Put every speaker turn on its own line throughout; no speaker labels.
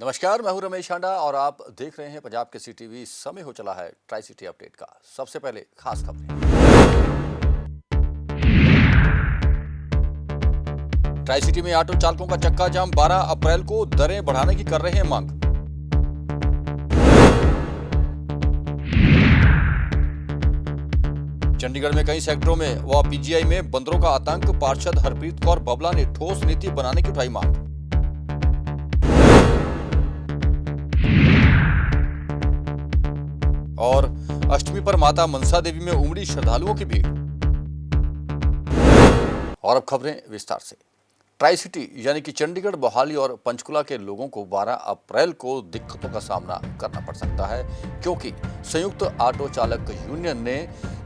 नमस्कार, मैं हूं रमेश हांडा और आप देख रहे हैं पंजाब के सीटीवी। समय हो चला है ट्राई सिटी अपडेट का। सबसे पहले खास खबरें। ट्राई सिटी में ऑटो चालकों का चक्का जाम। 12 अप्रैल को दरें बढ़ाने की कर रहे हैं मांग। चंडीगढ़ में कई सेक्टरों में व पीजीआई में बंदरों का आतंक। पार्षद हरप्रीत कौर बबला ने ठोस नीति बनाने की उठाई मांग। और अष्टमी पर माता मनसा देवी में उमड़ी श्रद्धालुओं की भीड़। और अब खबरें विस्तार से। ट्राई सिटी यानी कि चंडीगढ़, मोहाली और पंचकुला के लोगों को 12 अप्रैल को दिक्कतों का सामना करना पड़ सकता है, क्योंकि संयुक्त ऑटो चालक यूनियन ने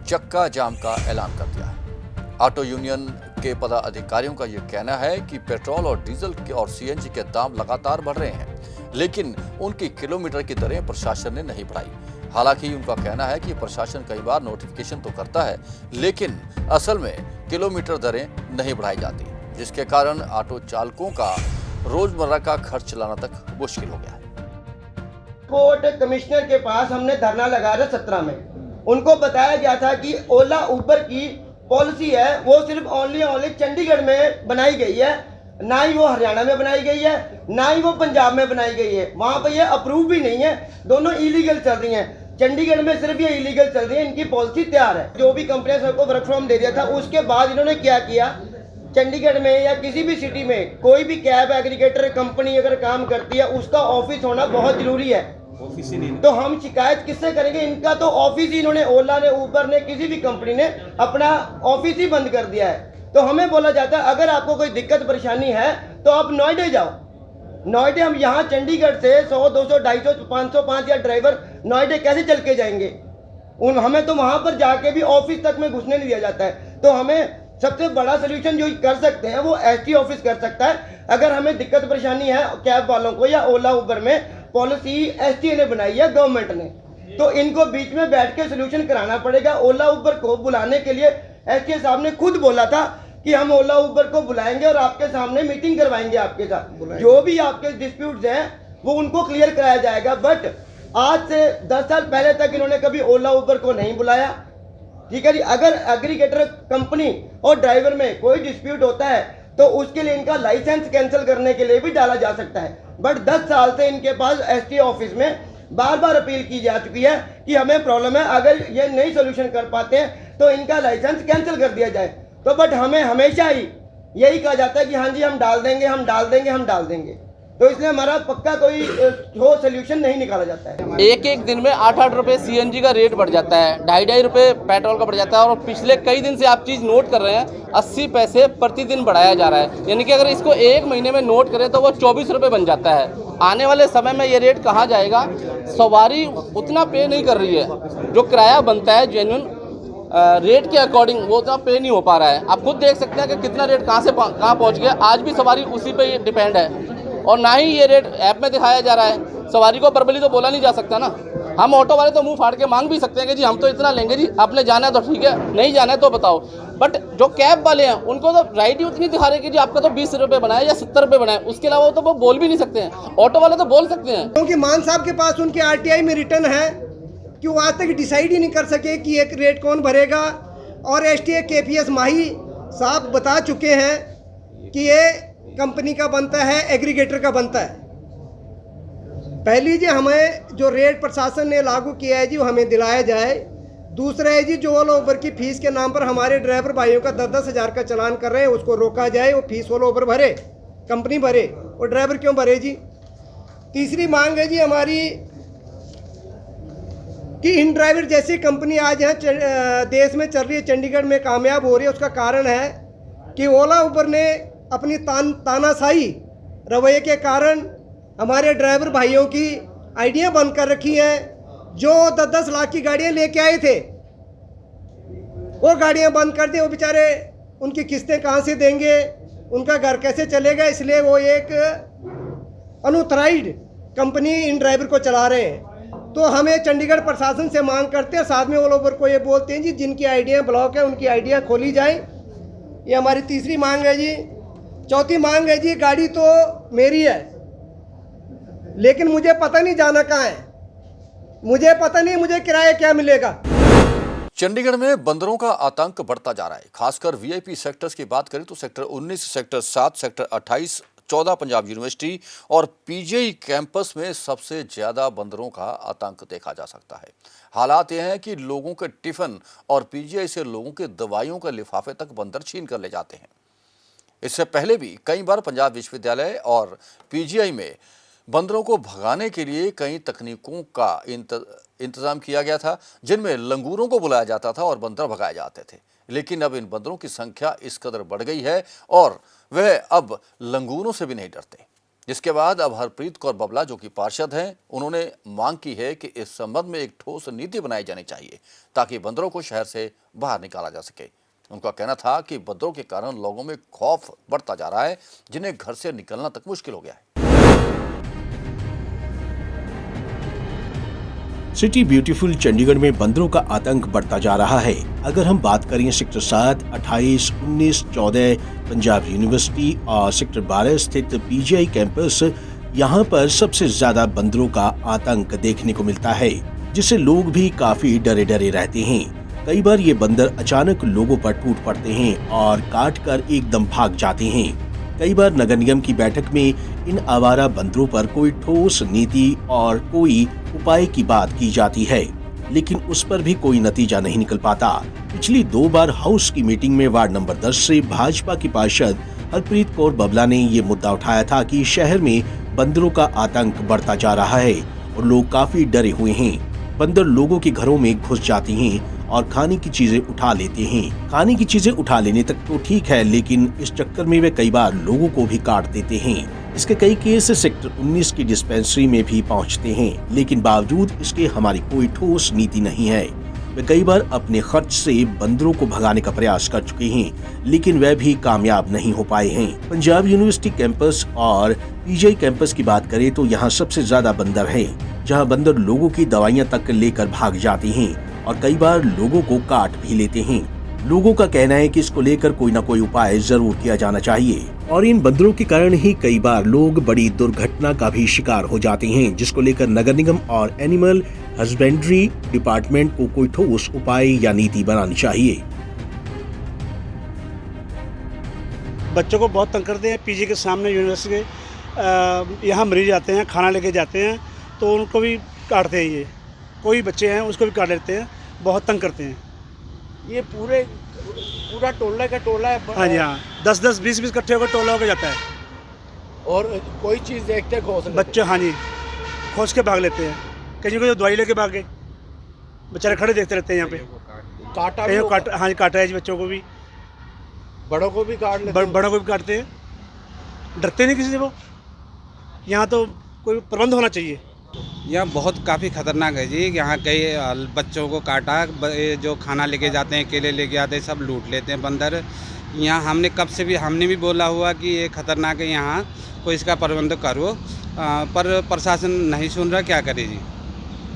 चक्का जाम का ऐलान कर दिया है। ऑटो यूनियन के पदाधिकारियों का यह कहना है कि पेट्रोल और डीजल के और सीएनजी के दाम लगातार बढ़ रहे हैं, लेकिन उनकी किलोमीटर की दरें प्रशासन ने नहीं बढ़ाई। हालांकि उनका कहना है कि प्रशासन कई बार नोटिफिकेशन तो करता है, लेकिन असल में किलोमीटर दरें नहीं बढ़ाई जाती, जिसके कारण ऑटो चालकों का रोजमर्रा का खर्च चलाना तक मुश्किल हो गया है।
कोर्ट कमिश्नर के पास हमने धरना लगाया था 17 में। उनको बताया गया था कि ओला उबर की पॉलिसी है वो सिर्फ ओनली चंडीगढ़ में बनाई गई है, ना ही वो हरियाणा में बनाई गई है, ना ही वो पंजाब में बनाई गई है। वहाँ पे ये अप्रूव भी नहीं है, दोनों इलीगल चल रही हैं। चंडीगढ़ में सिर्फ ये इलीगल चल रही है, इनकी पॉलिसी तैयार है। जो भी कंपनियां सबको वर्क फ्रॉम दे दिया था, उसके बाद इन्होंने क्या किया, चंडीगढ़ में या किसी भी सिटी में कोई भी कैब एग्रीगेटर कंपनी अगर काम करती है, उसका ऑफिस होना बहुत जरूरी है। ऑफिस ही नहीं, तो हम शिकायत किससे करेंगे? इनका तो ऑफिस ही इन्होंने, ओला ने, उबर ने, किसी भी कंपनी ने अपना ऑफिस ही बंद कर दिया है। तो हमें बोला जाता है अगर आपको कोई दिक्कत परेशानी है तो आप नोएडा जाओ। नोएडा हम यहाँ चंडीगढ़ से 100, 200, 250, 505 या ड्राइवर नोएडा कैसे चल के जाएंगे? हमें तो वहाँ पर जाके भी ऑफिस तक में घुसने नहीं दिया जाता है। तो हमें सबसे बड़ा सोल्यूशन जो कर सकते हैं वो एसटी ऑफिस कर सकता है। अगर हमें दिक्कत परेशानी है कैब वालों को या ओला उबर में, पॉलिसी एसटी ने बनाई है गवर्नमेंट ने, तो इनको बीच में बैठ के सोल्यूशन कराना पड़ेगा। ओला उबर को बुलाने के लिए एसटी साहब ने खुद बोला था कि हम ओला उबर को बुलाएंगे और आपके सामने मीटिंग करवाएंगे, आपके साथ जो भी आपके डिस्प्यूट्स हैं वो उनको क्लियर कराया जाएगा। बट आज से 10 साल पहले तक इन्होंने कभी ओला उबर को नहीं बुलाया। ठीक है जी, अगर एग्रीगेटर कंपनी और ड्राइवर में कोई डिस्प्यूट होता है तो उसके लिए इनका लाइसेंस कैंसिल करने के लिए भी डाला जा सकता है। बट 10 साल से इनके पास एसटी ऑफिस में बार बार अपील की जा चुकी है कि हमें प्रॉब्लम है, अगर ये नहीं सोल्यूशन कर पाते हैं तो इनका लाइसेंस कैंसिल कर दिया जाए। तो बट हमें हमेशा ही यही कहा जाता है कि हाँ जी हम डाल देंगे, हम डाल देंगे, हम डाल देंगे। तो इसलिए हमारा पक्का कोई ठोस सोल्यूशन नहीं निकाला जाता है।
एक दिन में 8-8 रुपये सीएनजी का रेट बढ़ जाता है, 2.5 रुपये पेट्रोल का बढ़ जाता है, और पिछले कई दिन से आप चीज़ नोट कर रहे हैं 80 पैसे प्रतिदिन बढ़ाया जा रहा है। यानी कि अगर इसको एक महीने में नोट करें तो वो 24 रुपये बन जाता है। आने वाले समय में ये रेट कहाँ जाएगा? सवारी उतना पे नहीं कर रही है, जो किराया बनता है जेन्युइन रेट के अकॉर्डिंग वो उतना पे नहीं हो पा रहा है। आप खुद देख सकते हैं कि कितना रेट कहाँ से कहाँ पहुँच गया। आज भी सवारी उसी पे डिपेंड है और ना ही ये रेट ऐप में दिखाया जा रहा है। सवारी को बर्बली तो बोला नहीं जा सकता ना। हम ऑटो वाले तो मुंह फाड़ के मांग भी सकते हैं कि जी हम तो इतना लेंगे जी, आपने जाना है तो ठीक है, नहीं जाना है तो बताओ। बट जो कैब वाले हैं उनको तो राइट ही उतनी दिखा रहे कि जी आपका तो 20 रुपये बनाए या 70 रुपये बनाए, उसके अलावा तो वो बोल भी नहीं सकते हैं। ऑटो वाले तो बोल सकते हैं,
क्योंकि मान साहब के पास उनके आरटीआई में रिटर्न है कि वो आज तक डिसाइड ही नहीं कर सके कि एक रेट कौन भरेगा। और एसटीए केपीएस माही साहब बता चुके हैं कि ये कंपनी का बनता है, एग्रीगेटर का बनता है। पहली जी हमें जो रेट प्रशासन ने लागू किया है जी वो हमें दिलाया जाए। दूसरा है जी जो ओला उबर की फीस के नाम पर हमारे ड्राइवर भाइयों का 10-10 हज़ार का चालान कर रहे हैं, उसको रोका जाए। वो फीस ओला उबर भरे, कंपनी भरे, और ड्राइवर क्यों भरे जी? तीसरी मांग है जी हमारी कि इन ड्राइवर जैसी कंपनी आज यहाँ देश में चल रही है, चंडीगढ़ में कामयाब हो रही है। उसका कारण है कि ओला उबर ने अपनी तानाशाही रवैये के कारण हमारे ड्राइवर भाइयों की आईडियाँ बंद कर रखी हैं। जो 10-10 लाख की गाड़ियाँ लेके आए थे वो गाड़ियाँ बंद कर दी। वो बेचारे उनकी किस्तें कहाँ से देंगे, उनका घर कैसे चलेगा? इसलिए वो एक अनऑथराइज्ड कंपनी इन ड्राइवर को चला रहे हैं। तो हमें चंडीगढ़ प्रशासन से मांग करते हैं, साथ में ओला उबर को ये बोलते हैं जी जिनकी आईडियाँ ब्लॉक है उनकी आईडियाँ खोली जाए। ये हमारी तीसरी मांग है जी। चौथी मांग है जी गाड़ी तो मेरी है, लेकिन मुझे पता नहीं जाना कहाँ है, मुझे पता नहीं मुझे किराया क्या मिलेगा।
चंडीगढ़ में बंदरों का आतंक बढ़ता जा रहा है। खासकर वीआईपी सेक्टर्स की बात करें तो sector 19, sector 7, sector 28, 14 Punjab university और पीजीआई कैंपस में सबसे ज्यादा बंदरों का आतंक देखा जा सकता है। हालात यह है कि लोगों के टिफिन और पीजीआई से लोगों के दवाइयों के लिफाफे तक बंदर छीन कर ले जाते हैं। इससे पहले भी कई बार पंजाब विश्वविद्यालय और पीजीआई में बंदरों को भगाने के लिए कई तकनीकों का इंतजाम किया गया था, जिनमें लंगूरों को बुलाया जाता था और बंदर भगाए जाते थे। लेकिन अब इन बंदरों की संख्या इस कदर बढ़ गई है और वह अब लंगूरों से भी नहीं डरते। जिसके बाद अब हरप्रीत कौर बबला, जो कि पार्षद हैं, उन्होंने मांग की है कि इस संबंध में एक ठोस नीति बनाई जानी चाहिए ताकि बंदरों को शहर से बाहर निकाला जा सके। उनका कहना था कि बंदरों के कारण लोगों में खौफ बढ़ता जा रहा है, जिन्हें घर से निकलना तक मुश्किल हो गया है।
सिटी ब्यूटीफुल चंडीगढ़ में बंदरों का आतंक बढ़ता जा रहा है। अगर हम बात करें सेक्टर 7, 28, 19, 14 पंजाब यूनिवर्सिटी और सेक्टर 12 स्थित पीजीआई कैंपस, यहाँ पर सबसे ज्यादा बंदरों का आतंक देखने को मिलता है, जिससे लोग भी काफी डरे डरे रहते हैं। कई बार ये बंदर अचानक लोगों पर टूट पड़ते हैं और काट कर एकदम भाग जाते हैं। कई बार नगर निगम की बैठक में इन आवारा बंदरों पर कोई ठोस नीति और कोई उपाय की बात की जाती है, लेकिन उस पर भी कोई नतीजा नहीं निकल पाता। पिछली 2 बार हाउस की मीटिंग में वार्ड नंबर 10 से भाजपा की पार्षद हरप्रीत कौर बबला ने ये मुद्दा उठाया था कि शहर में बंदरों का आतंक बढ़ता जा रहा है और लोग काफी डरे हुए हैं। बंदर लोगों के घरों में घुस जाते हैं और खाने की चीजें उठा लेते हैं। खाने की चीजें उठा लेने तक तो ठीक है, लेकिन इस चक्कर में वे कई बार लोगों को भी काट देते हैं। इसके कई केस सेक्टर 19 की डिस्पेंसरी में भी पहुंचते हैं, लेकिन बावजूद इसके हमारी कोई ठोस नीति नहीं है। वे कई बार अपने खर्च से बंदरों को भगाने का प्रयास कर चुके हैं, लेकिन वह भी कामयाब नहीं हो पाए हैं। पंजाब यूनिवर्सिटी कैंपस और पीजीआई कैंपस की बात करें तो यहाँ सबसे ज्यादा बंदर है, जहाँ बंदर लोगों की दवाइयाँ तक लेकर भाग जाते हैं और कई बार लोगों को काट भी लेते हैं। लोगों का कहना है कि इसको लेकर कोई न कोई उपाय जरूर किया जाना चाहिए और इन बंदरों के कारण ही कई बार लोग बड़ी दुर्घटना का भी शिकार हो जाते हैं, जिसको लेकर नगर निगम और एनिमल हस्बेंड्री डिपार्टमेंट को कोई ठोस उपाय या नीति बनानी चाहिए।
बच्चों को बहुत तंग करते हैं। पीजी के सामने यूनिवर्सिटी के यहाँ मरीज आते हैं, खाना लेके जाते हैं तो उनको भी काटते हैं। ये कोई बच्चे हैं उसको भी काट लेते हैं, बहुत तंग करते हैं।
ये पूरा टोला का टोला है।
हाँ जी हाँ, 10-10, 20-20 इकट्ठे होकर टोला होकर जाता है
और कोई चीज़ देखते खोस लेते हैं।
बच्चे। हाँ जी, खोज के भाग लेते हैं। कहीं को तो दवाई लेके भाग गए, बेचारे खड़े देखते रहते हैं यहाँ पे।
काटा भी
कहीं
होगा।
काट, हाँ जी, काटा है जी, बच्चों को भी,
बड़ों को भी काट लेते हैं।
बड़ों को भी काटते हैं। डरते नहीं किसी से वो। यहाँ तो कोई प्रबंध होना चाहिए।
यहाँ बहुत काफ़ी खतरनाक है जी। यहाँ कई बच्चों को काटा, जो खाना लेके जाते हैं, केले लेके आते हैं, सब लूट लेते हैं बंदर। यहाँ हमने भी बोला हुआ कि ये खतरनाक है, यहाँ कोई इसका प्रबंध करो, पर प्रशासन नहीं सुन रहा, क्या करे जी।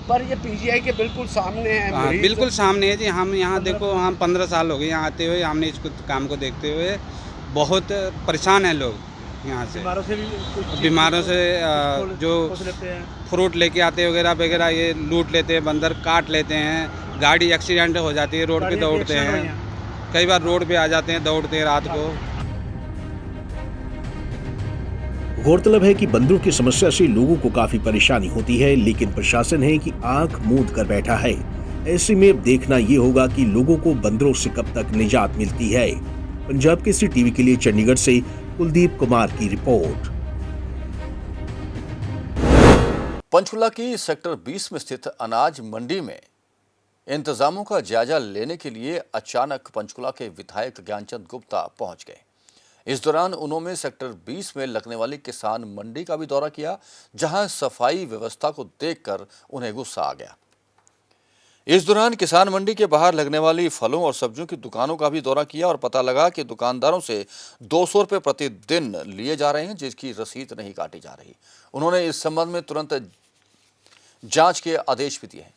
पर ये पीजीआई के बिल्कुल सामने है।
हाँ, बिल्कुल सामने है जी। हम यहाँ देखो, हम 15 साल हो गए यहाँ आते हुए, हमने इसको काम को देखते हुए बहुत परेशान हैं लोग यहाँ से। बीमारों से जो फ्रूट लेके आते वगैरह वगैरह ये लूट लेते हैं, बंदर काट लेते हैं। गाड़ी एक्सीडेंट हो जाती है, रोड पे दौड़ते हैं, कई बार रोड पे आ जाते हैं दौड़ते हैं रात को।
गौरतलब है कि बंदरों की समस्या से लोगों को काफी परेशानी होती है, लेकिन प्रशासन है कि आंख मूंद कर बैठा है। ऐसे में अब देखना ये होगा कि लोगों को बंदरों से कब तक निजात मिलती है। पंजाब केसरी टीवी के लिए चंडीगढ़ से कुलदीप कुमार की रिपोर्ट।
पंचकुला की सेक्टर 20 में स्थित अनाज मंडी में इंतजामों का जायजा लेने के लिए अचानक पंचकुला के विधायक ज्ञानचंद गुप्ता पहुंच गए। इस दौरान उन्होंने सेक्टर 20 में लगने वाली किसान मंडी का भी दौरा किया, जहां सफाई व्यवस्था को देखकर उन्हें गुस्सा आ गया। इस दौरान किसान मंडी के बाहर लगने वाली फलों और सब्जियों की दुकानों का भी दौरा किया और पता लगा कि दुकानदारों से 200 रुपये प्रतिदिन लिए जा रहे हैं, जिसकी रसीद नहीं काटी जा रही। उन्होंने इस संबंध में तुरंत जांच के आदेश भी दिए हैं।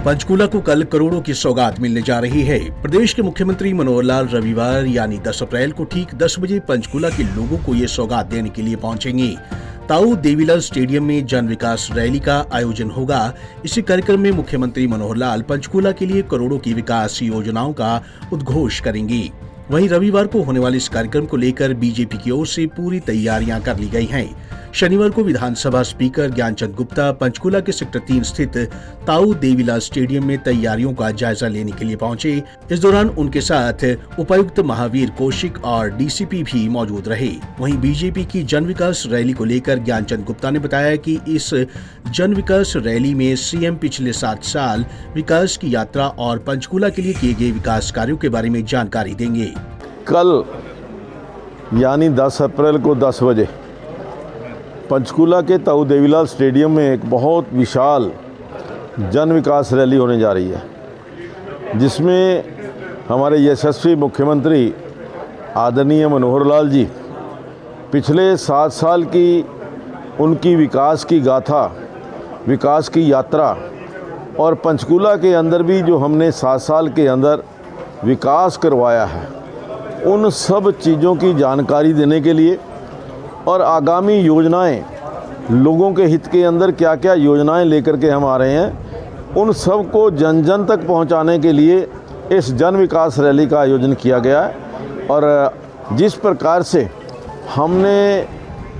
पंचकूला को कल करोड़ों की सौगात मिलने जा रही है। प्रदेश के मुख्यमंत्री मनोहर लाल रविवार यानी 10 अप्रैल को ठीक 10 बजे पंचकूला के लोगों को ये सौगात देने के लिए पहुंचेंगे। ताऊ देवीलाल स्टेडियम में जन विकास रैली का आयोजन होगा। इसी कार्यक्रम में मुख्यमंत्री मनोहर लाल पंचकूला के लिए करोड़ों की विकास योजनाओं का उद्घोष करेंगे। वहीं रविवार को होने वाले इस कार्यक्रम को लेकर बीजेपी की ओर से पूरी तैयारियां कर ली गई हैं। शनिवार को विधानसभा स्पीकर ज्ञानचंद गुप्ता पंचकूला के सेक्टर 3 स्थित ताऊ देवीलाल स्टेडियम में तैयारियों का जायजा लेने के लिए पहुंचे। इस दौरान उनके साथ उपायुक्त महावीर कौशिक और डीसीपी भी मौजूद रहे। वहीं बीजेपी की जन विकास रैली को लेकर ज्ञानचंद गुप्ता ने बताया कि इस जन विकास रैली में सीएम पिछले 7 साल विकास की यात्रा और पंचकूला के लिए किए गए विकास कार्यों के बारे में जानकारी देंगे।
कल यानी 10 अप्रैल को 10 बजे पंचकूला के ताऊ देवीलाल स्टेडियम में एक बहुत विशाल जन विकास रैली होने जा रही है, जिसमें हमारे यशस्वी मुख्यमंत्री आदरणीय मनोहर लाल जी पिछले 7 साल की उनकी विकास की गाथा, विकास की यात्रा और पंचकूला के अंदर भी जो हमने 7 साल के अंदर विकास करवाया है, उन सब चीज़ों की जानकारी देने के लिए और आगामी योजनाएं, लोगों के हित के अंदर क्या क्या योजनाएं लेकर के हम आ रहे हैं, उन सब को जन जन तक पहुंचाने के लिए इस जन विकास रैली का आयोजन किया गया है। और जिस प्रकार से हमने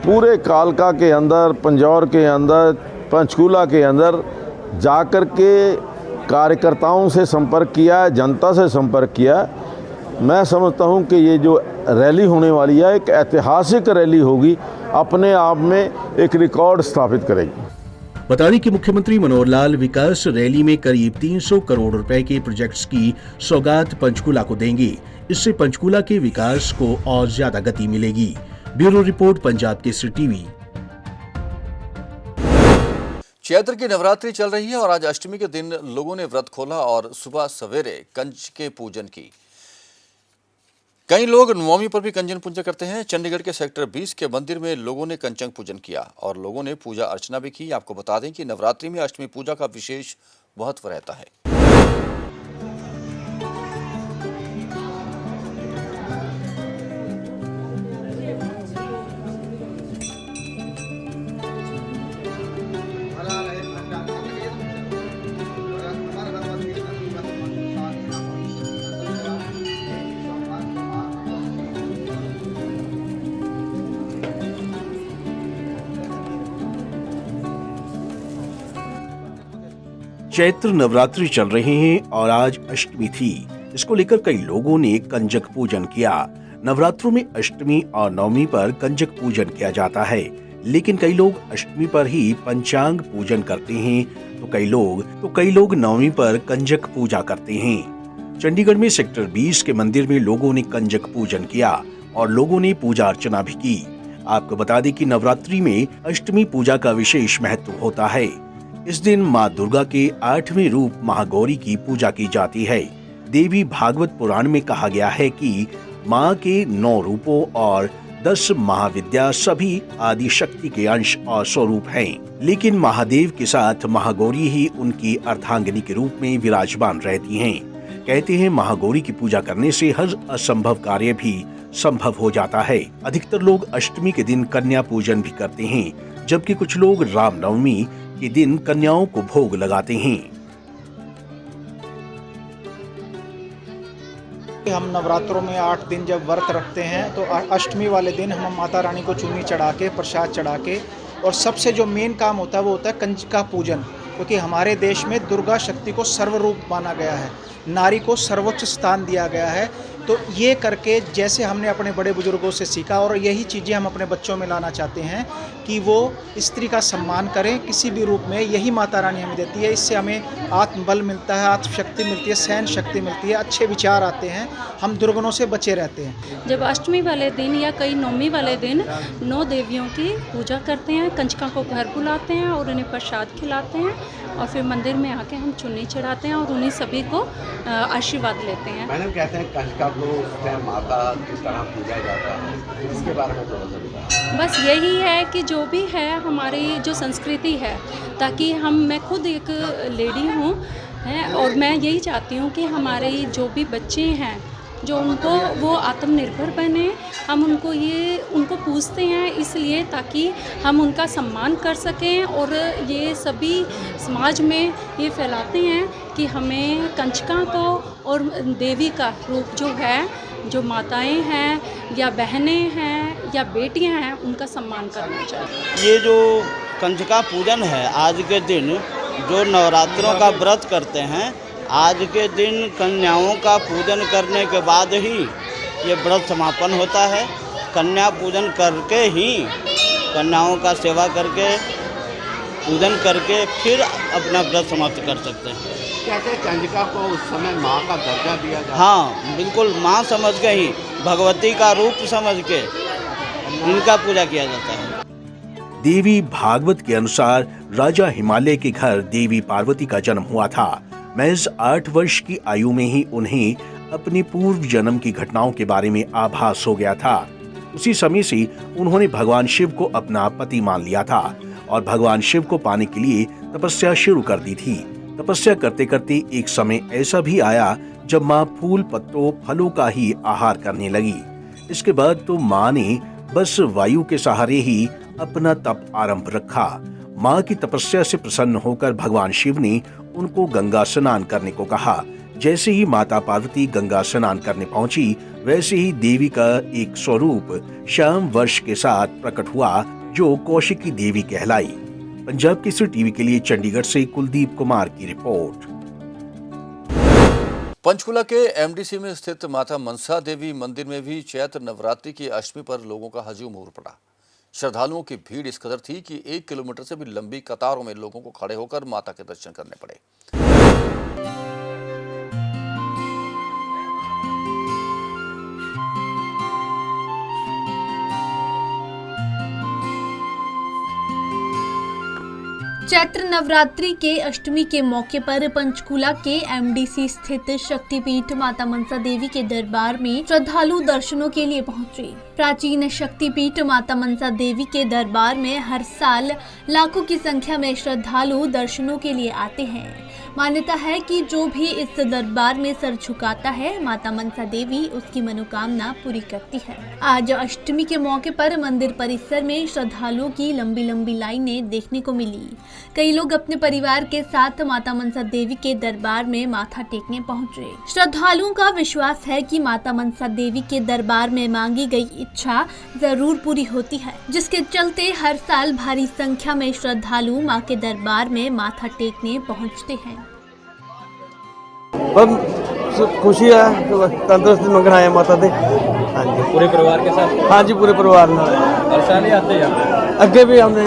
पूरे कालका के अंदर, पंजौर के अंदर, पंचकूला के अंदर जाकर के कार्यकर्ताओं से संपर्क किया है, जनता से संपर्क किया है, मैं समझता हूं कि ये जो रैली होने वाली है एक ऐतिहासिक रैली होगी, अपने आप में एक रिकॉर्ड स्थापित करेगी।
बता दें कि मुख्यमंत्री मनोहर लाल विकास रैली में करीब 300 करोड़ रुपए के प्रोजेक्ट्स की सौगात पंचकूला को देंगे। इससे पंचकूला के विकास को और ज्यादा गति मिलेगी। Bureau report, Punjab Kesari TV.
Chaitra की नवरात्रि चल रही है और आज अष्टमी के दिन लोगों ने व्रत खोला और सुबह सवेरे कंजके पूजन की। कई लोग नवमी पर भी कंजन पूजन करते हैं। चंडीगढ़ के सेक्टर 20 के मंदिर में लोगों ने कंजक पूजन किया और लोगों ने पूजा अर्चना भी की। आपको बता दें कि नवरात्रि में अष्टमी पूजा का विशेष महत्व रहता है।
चैत्र नवरात्रि चल रहे हैं और आज अष्टमी थी। इसको लेकर कई लोगों ने कंजक पूजन किया। नवरात्रों में अष्टमी और नवमी पर कंजक पूजन किया जाता है, लेकिन कई लोग अष्टमी पर ही पंचांग पूजन करते हैं तो कई लोग नवमी पर कंजक पूजा करते हैं। चंडीगढ़ में सेक्टर 20 के मंदिर में लोगों ने कंजक पूजन किया और लोगों ने पूजा अर्चना भी की। आपको बता दें कि नवरात्रि में अष्टमी पूजा का विशेष महत्व होता है। इस दिन माँ दुर्गा के 8वें रूप महागौरी की पूजा की जाती है। देवी भागवत पुराण में कहा गया है कि माँ के 9 रूपों और 10 महाविद्या सभी आदि शक्ति के अंश और स्वरूप हैं, लेकिन महादेव के साथ महागौरी ही उनकी अर्धांगिनी के रूप में विराजमान रहती हैं। कहते हैं महागौरी की पूजा करने से हर असंभव कार्य भी संभव हो जाता है। अधिकतर लोग अष्टमी के दिन कन्या पूजन भी करते हैं, जबकि कुछ लोग रामनवमी के दिन कन्याओं को भोग लगाते हैं।
हम नवरात्रों में 8 दिन जब व्रत रखते हैं तो अष्टमी वाले दिन हम माता रानी को चूनी चढ़ा के, प्रसाद चढ़ा के, और सबसे जो मेन काम होता है वो होता है कंजका पूजन, क्योंकि हमारे देश में दुर्गा शक्ति को सर्वरूप माना गया है, नारी को सर्वोच्च स्थान दिया गया है। तो ये करके जैसे हमने अपने बड़े बुजुर्गों से सीखा और यही चीज़ें हम अपने बच्चों में लाना चाहते हैं कि वो स्त्री का सम्मान करें किसी भी रूप में, यही माता रानी हमें देती है। इससे हमें आत्मबल मिलता है, आत्मशक्ति मिलती है, सहन शक्ति मिलती है, अच्छे विचार आते हैं, हम दुर्गुणों से बचे रहते हैं।
जब अष्टमी वाले दिन या कई नवमी वाले दिन 9 देवियों की पूजा करते हैं, कंजका को घर बुलाते हैं और उन्हें प्रसाद खिलाते हैं और फिर मंदिर में आके हम चुन्नी चढ़ाते हैं और उन्हीं सभी को आशीर्वाद लेते हैं।
मैडम कहते हैं कंजका को माता की तरह पूजा जाता है, इसके बारे में थोड़ा सा बताएं।
बस यही है कि जो भी है हमारी जो संस्कृति है, ताकि मैं खुद एक लेडी हूँ हैं। और मैं यही चाहती हूँ कि हमारे जो भी बच्चे हैं जो उनको वो आत्मनिर्भर बने। हम उनको पूछते हैं इसलिए ताकि हम उनका सम्मान कर सकें और ये सभी समाज में ये फैलाते हैं कि हमें कंचका को और देवी का रूप जो है, जो माताएं हैं या बहनें हैं या बेटियां हैं, उनका सम्मान करना चाहिए।
ये जो कंचका पूजन है, आज के दिन जो नवरात्रों का व्रत करते हैं, आज के दिन कन्याओं का पूजन करने के बाद ही ये व्रत समापन होता है। कन्या पूजन करके ही, कन्याओं का सेवा करके, पूजन करके फिर अपना व्रत समाप्त कर सकते हैं।
कहते कंजका को उस समय माँ का दर्जा दिया जाता है।
हाँ, बिल्कुल माँ समझ के ही, भगवती का रूप समझ के इनका पूजा किया जाता है।
देवी भागवत के अनुसार राजा हिमालय के घर देवी पार्वती का जन्म हुआ था। महज 8 वर्ष की आयु में ही उन्हें अपने पूर्व जन्म की घटनाओं के बारे में आभास हो गया था। उसी समय से उन्होंने भगवान शिव को अपना पति मान लिया था और भगवान शिव को पाने के लिए तपस्या शुरू कर दी थी। तपस्या करते करते एक समय ऐसा भी आया जब माँ फूल पत्तों फलों का ही आहार करने लगी। इसके बाद तो माँ ने बस वायु के सहारे ही अपना तप आरंभ रखा। माँ की तपस्या से प्रसन्न होकर भगवान शिव ने उनको गंगा स्नान करने को कहा। जैसे ही माता पार्वती गंगा स्नान करने पहुंची, वैसे ही देवी का एक स्वरूप श्याम वर्ष के साथ प्रकट हुआ, जो कौशिकी देवी कहलाई। पंजाब केसरी टीवी के लिए चंडीगढ़ से कुलदीप कुमार की रिपोर्ट।
पंचकुला के एमडीसी में स्थित माता मनसा देवी मंदिर में भी चैत्र नवरात्रि की अष्टमी पर लोगों का हजूम उमड़ पड़ा। श्रद्धालुओं की भीड़ इस कदर थी कि 1 किलोमीटर से भी लंबी कतारों में लोगों को खड़े होकर माता के दर्शन करने पड़े।
चैत्र नवरात्रि के अष्टमी के मौके पर पंचकुला के एमडीसी स्थित शक्तिपीठ माता मनसा देवी के दरबार में श्रद्धालु दर्शनों के लिए पहुंचे। प्राचीन शक्तिपीठ माता मनसा देवी के दरबार में हर साल लाखों की संख्या में श्रद्धालु दर्शनों के लिए आते हैं। मान्यता है कि जो भी इस दरबार में सर झुकाता है, माता मनसा देवी उसकी मनोकामना पूरी करती है। आज अष्टमी के मौके पर मंदिर परिसर में श्रद्धालुओं की लंबी लंबी लाइनें देखने को मिली। कई लोग अपने परिवार के साथ माता मनसा देवी के दरबार में माथा टेकने पहुंचे। श्रद्धालुओं का विश्वास है कि माता मनसा देवी के दरबार में मांगी गई इच्छा जरूर पूरी होती है, जिसके चलते हर साल भारी संख्या में श्रद्धालु मां के दरबार में माथा टेकने पहुंचते हैं।
खुशी है, तंदुरुस्ती मंगना है माता दे। हाँ जी, पूरे परिवार के साथ? हाँ जी, पूरे परिवार में। हर साल ही आते हैं? अगे भी हमने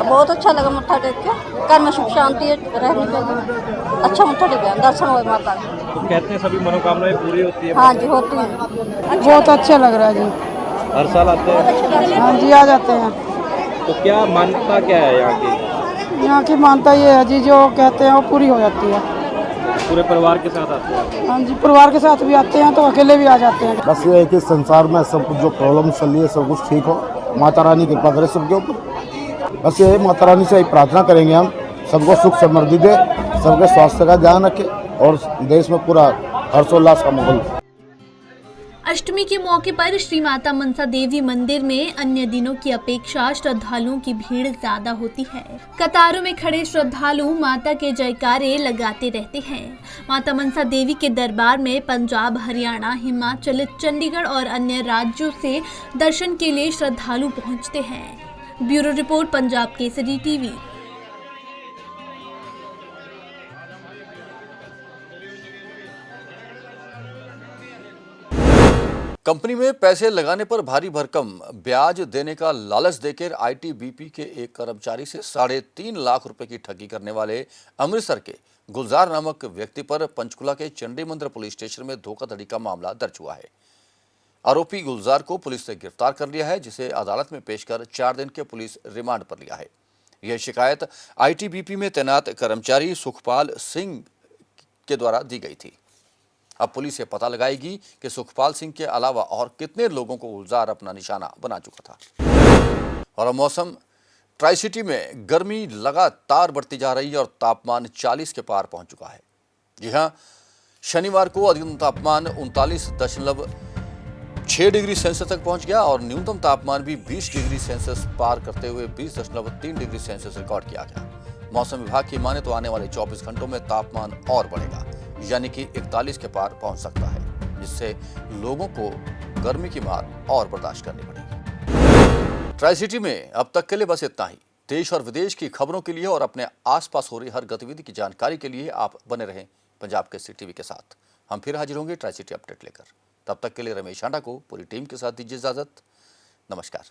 बहुत अच्छा लगा मत्था टेक के। घर में सुख शांति रहनी चाहिए। अच्छा मत्था टेका, दर्शन हुए माता के।
तो कहते हैं सभी मनोकामनाएं पूरी होती है?
हाँ जी, होती है।
बहुत अच्छा लग रहा है जी। हर साल आते हैं? हाँ जी, आ जाते हैं। तो क्या मान्यता क्या है यहाँ की? यहाँ की मान्यता ये है जी, जो कहते हैं वो पूरी हो जाती है। पूरे परिवार के साथ आते हैं? हाँ जी, परिवार के साथ भी आते हैं, तो अकेले भी आ जाते हैं।
बस ये है कि संसार में सब कुछ जो प्रॉब्लम चल रही है सब कुछ ठीक हो, माता रानी कृपा करे सबके ऊपर। बस ये माता रानी से प्रार्थना करेंगे हम, सबको सुख समृद्धि दे, सबके स्वास्थ्य का ध्यान रखे और देश में पूरा हर्षोल्लास का माहौल।
अष्टमी के मौके पर श्री माता मनसा देवी मंदिर में अन्य दिनों की अपेक्षा श्रद्धालुओं की भीड़ ज्यादा होती है। कतारों में खड़े श्रद्धालु माता के जयकारे लगाते रहते हैं। माता मनसा देवी के दरबार में पंजाब, हरियाणा, हिमाचल, चंडीगढ़ और अन्य राज्यों से दर्शन के लिए श्रद्धालु पहुंचते हैं। Bureau report, Punjab Kesari TV.
Company में पैसे लगाने पर भारी भरकम ब्याज देने का लालच देकर आईटीबीपी के एक कर्मचारी से 3.5 लाख रुपए की ठगी करने वाले अमृतसर के गुलजार नामक व्यक्ति पर पंचकुला के चंडी मंदिर पुलिस स्टेशन में धोखाधड़ी का मामला दर्ज हुआ है। आरोपी गुलजार को पुलिस ने गिरफ्तार कर लिया है, जिसे अदालत में पेश कर 4 दिन के पुलिस रिमांड पर लिया है। यह शिकायत आईटीबीपी में तैनात कर्मचारी सुखपाल सिंह के द्वारा दी गई थी। अब पुलिस ये पता लगाएगी कि सुखपाल सिंह के अलावा और कितने लोगों को गुलजार अपना निशाना बना चुका था। और मौसम, ट्राई सिटी में गर्मी लगातार बढ़ती जा रही है और तापमान 40 के पार पहुंच चुका है। जी हां, शनिवार को अधिकतम तापमान 39.6 डिग्री सेल्सियस तक पहुंच गया और न्यूनतम तापमान भी 20 डिग्री सेल्सियस पार करते हुए 20.3 डिग्री सेल्सियस रिकॉर्ड किया गया। मौसम विभाग की माने तो आने वाले 24 घंटों में तापमान और बढ़ेगा, यानी कि 41 के पार पहुंच सकता है, जिससे लोगों को गर्मी की मार और बर्दाश्त करनी पड़ेगी। ट्राई सिटी में अब तक के लिए बस इतना ही। देश और विदेश की खबरों के लिए और अपने आसपास हो रही हर गतिविधि की जानकारी के लिए आप बने रहें पंजाब केसरी टीवी के साथ। हम फिर हाजिर होंगे ट्राई सिटी अपडेट लेकर। तब तक के लिए रमेश हांडा को पूरी टीम के साथ दीजिए इजाजत। नमस्कार।